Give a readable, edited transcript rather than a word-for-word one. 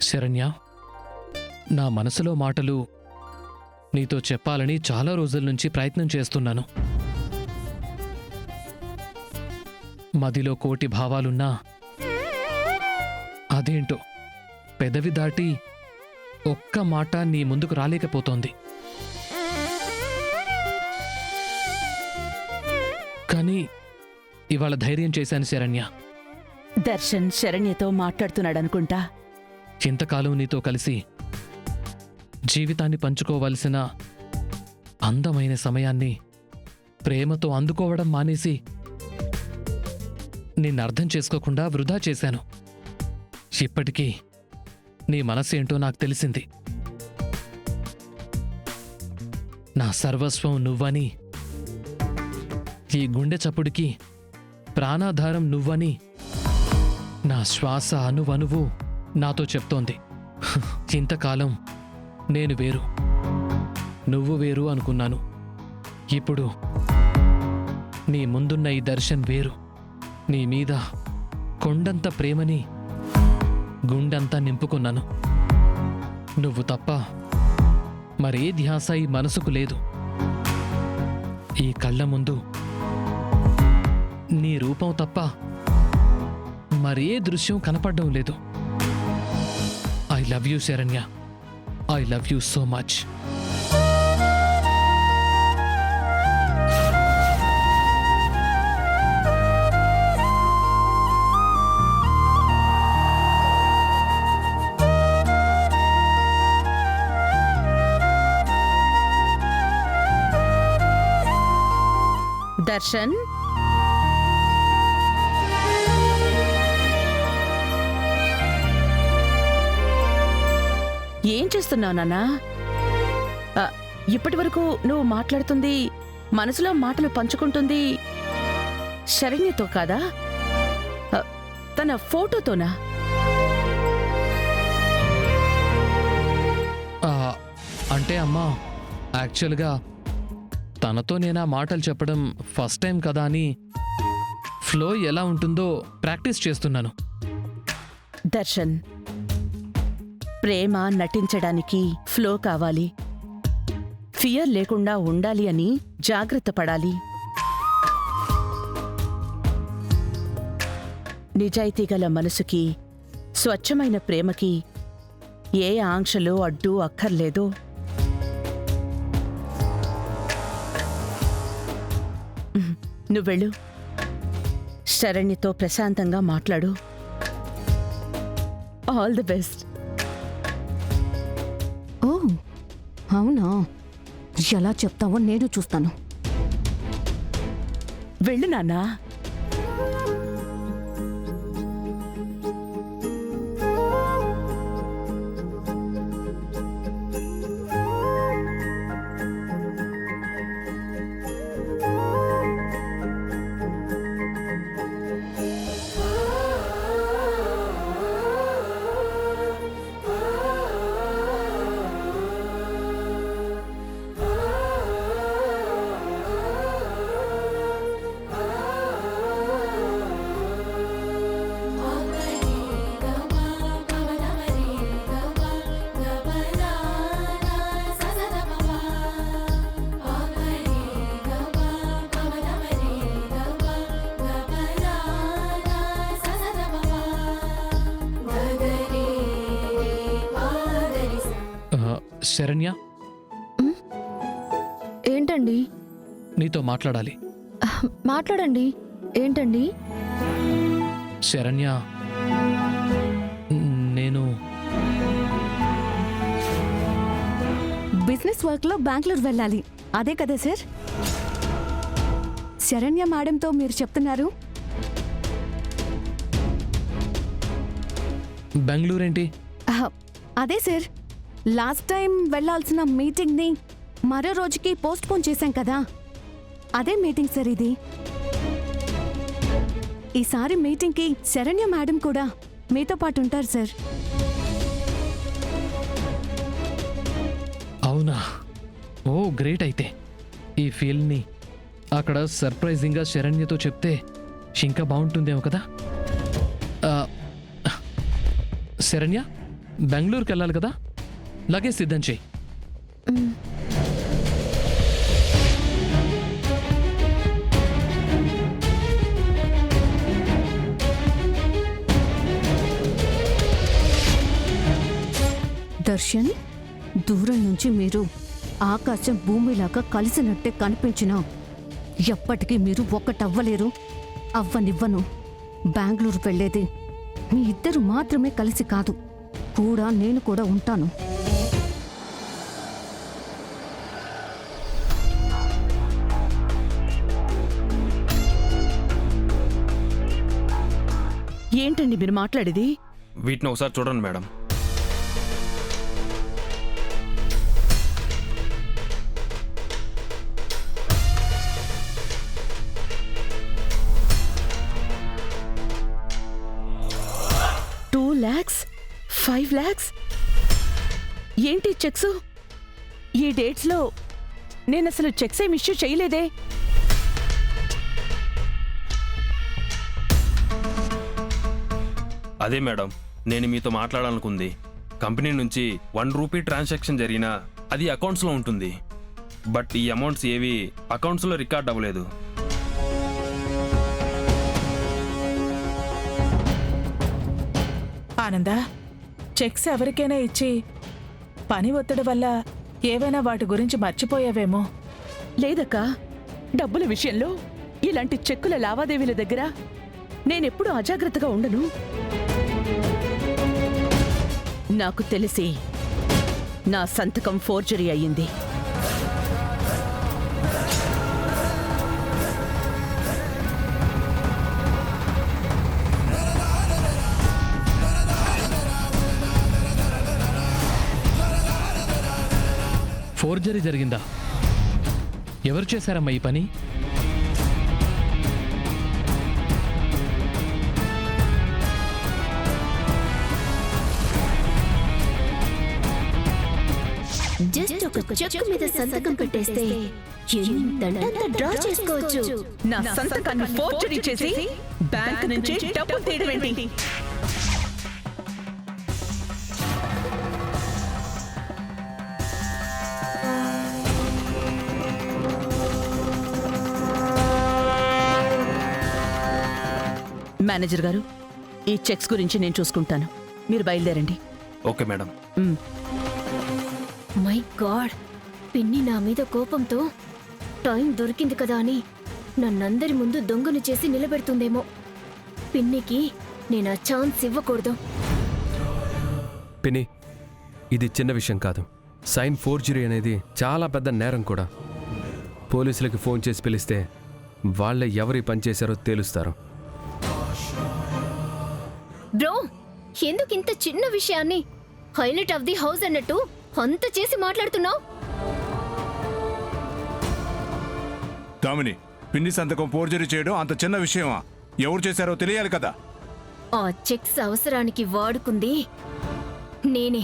శరణ్య, నా మనసులో మాటలు నీతో చెప్పాలని చాలా రోజుల నుంచి ప్రయత్నం చేస్తున్నాను. మదిలో కోటి భావాలున్నా అదేంటో పెదవి దాటి ఒక్క మాట నీ ముందుకు రాలేకపోతోంది. కానీ ఇవాళ ధైర్యం చేశాను శరణ్య. దర్శన్ శరణ్యతో మాట్లాడుతున్నాడనుకుంటా. ఇంతకాలం నీతో కలిసి జీవితాన్ని పంచుకోవలసిన అందమైన సమయాన్ని ప్రేమతో అందుకోవడం మానేసి నిన్నర్థం చేసుకోకుండా వృధా చేశాను. ఇప్పటికీ నీ మనసేంటో నాకు తెలిసింది. నా సర్వస్వం నువ్వని, ఈ గుండె చప్పుడికి ప్రాణాధారం నువ్వని నా శ్వాస అణువణువు నాతో చెప్తోంది. ఇంతకాలం నేను వేరు, నువ్వు వేరు అనుకున్నాను. ఇప్పుడు నీ ముందున్న ఈ దర్శన్ వేరు. నీ మీద కొండంత ప్రేమని గుండంతా నింపుకున్నాను. నువ్వు తప్ప మరే ధ్యాస ఈ మనసుకు లేదు. ఈ కళ్ళ ముందు నీ రూపం తప్ప మరే దృశ్యం కనపడడం లేదు. I love you Saranya. I love you so much. Darshan, ఏం చేస్తున్నావు నాన్నా? ఇప్పటి వరకు నువ్వు మాట్లాడుతుంది, మనసులో మాటలు పంచుకుంటుంది శరణ్యతో కాదా? తన ఫోటోతోనా? అంటే అమ్మా, యాక్చువల్గా తనతో నేనా మాటలు చెప్పడం ఫస్ట్ టైం కదా అని ఫ్లో ఎలా ఉంటుందో ప్రాక్టీస్ చేస్తున్నాను. దర్శన్, ప్రేమ నటించడానికి ఫ్లో కావాలి. ఫియర్ లేకుండా ఉండాలి అని జాగ్రత్త పడాలి. నిజాయితీగల మనసుకి, స్వచ్ఛమైన ప్రేమకి ఏ ఆంక్షలు అడ్డు అక్కర్లేదు. నువ్వెళ్ళు, శరణ్యతో ప్రశాంతంగా మాట్లాడు. All the best. ఓ అవునా, ఎలా చెప్తావో నేను చూస్తాను. వెళ్ళు నాన్నా. శరణ్య, ఏంటండి? నీతో మాట్లాడాలి. మాట్లాడండి. ఏంటండి? శరణ్య, నేను బిజినెస్ వర్క్లో బెంగళూరు వెళ్ళాలి. అదే కదా సార్? శరణ్య మేడంతో మీరు చెప్తున్నారు. బెంగళూరేంటి? అదే సార్, లాస్ట్ టైం వెళ్లాల్సిన మీటింగ్ని మరో రోజుకి పోస్ట్ పోన్ చేశాం కదా, అదే మీటింగ్ సార్ ఇది. ఈసారి మీటింగ్కి శరణ్య మేడం కూడా మీతో పాటు ఉంటారు సార్. అవునా? ఓ గ్రేట్. అయితే ఈ ఫీల్ని అక్కడ సర్ప్రైజింగ్గా శరణ్యతో చెప్తే ఇంకా బాగుంటుందేమో కదా. శరణ్య, బెంగళూరుకి వెళ్ళాలి కదా, లగేజ్ సిద్ధం చేయి. దర్శన్, దూరం నుంచి మీరు ఆకాశం భూమిలాగా కలిసినట్టే కనిపించినా ఎప్పటికీ మీరు ఒక్కటవ్వలేరు, అవ్వనివ్వను. బెంగళూరు వెళ్ళేది మీ ఇద్దరు మాత్రమే కలిసి కాదు, కూడా నేను కూడా ఉంటాను. ఏంటండి మీరు మాట్లాడేది? వీటిని ఒకసారి చూడండి మేడం. lakhs, 5 lakhs. ఏంటి చెక్స్? ఈ డేట్స్లో నేను అసలు చెక్స్ ఏం ఇష్యూ చేయలేదే. అదే మేడం నేను మీతో మాట్లాడాలనుకుంది. కంపెనీ నుంచి 1 రూపీ ట్రాన్సాక్షన్ జరిగినా అది అకౌంట్స్లో ఉంటుంది. బట్ ఈ అమౌంట్స్ ఏవి అకౌంట్స్లో రికార్డ్ అవ్వలేదు. ఆనంద, చెక్స్ ఎవరికైనా ఇచ్చి పని ఒత్తిడి వల్ల ఏవైనా వాటి గురించి మర్చిపోయావేమో. లేదక్కా, డబ్బుల విషయంలో ఇలాంటి చెక్కుల లావాదేవీల దగ్గర నేనెప్పుడు అజాగ్రత్తగా ఉండను. నాకు తెలిసి నా సంతకం ఫోర్జరీ అయ్యింది. ఫోర్జరీ జరిగిందా? ఎవరు చేశారమ్మా ఈ పని? జస్ట్ ఒక చెక్ మీద సంతకం పెట్టేస్తే ఎంతంటే డ్రా చేసుకోవచ్చు. నా సంతకాన్ని ఫోర్జరీ చేసి బ్యాంక్ నుంచి డబ్బులు తీయడం ఏంటి? మేనేజర్ గారు, ఈ చెక్స్ గురించి నేను చూసుకుంటాను, మీరు బయలుదేరండి. Okay madam. మై గాడ్, పిన్ని నా మీద కోపంతో టైం దొరికింది కదా అని నన్నందరి ముందు దొంగను చేసి నిలబెడుతుందేమో. పిన్నికి నేను ఆ ఛాన్స్ ఇవ్వకూడదు. పిన్ని, ఇది చిన్న విషయం కాదు. సైన్ ఫోర్జరీ అనేది చాలా పెద్ద నేరం కూడా. పోలీసులకి ఫోన్ చేసి పిలిస్తే వాళ్ళే ఎవరి పని చేశారో తేలుస్తారు. బ్రో, ఎందుకు ఇంత చిన్న విషయాన్ని హైలైట్ ఆఫ్ ది హౌస్ అన్నట్టు అంత చేసి మాట్లాడుతున్నావు? దామిని, పిన్ని సంతకం ఫోర్జరీ చేయడం అంత చిన్న విషయమా? ఎవరు చేశారో తెలియాలి కదా. ఆ చెక్స్ అవసరానికి వాడుకుంది నేనే.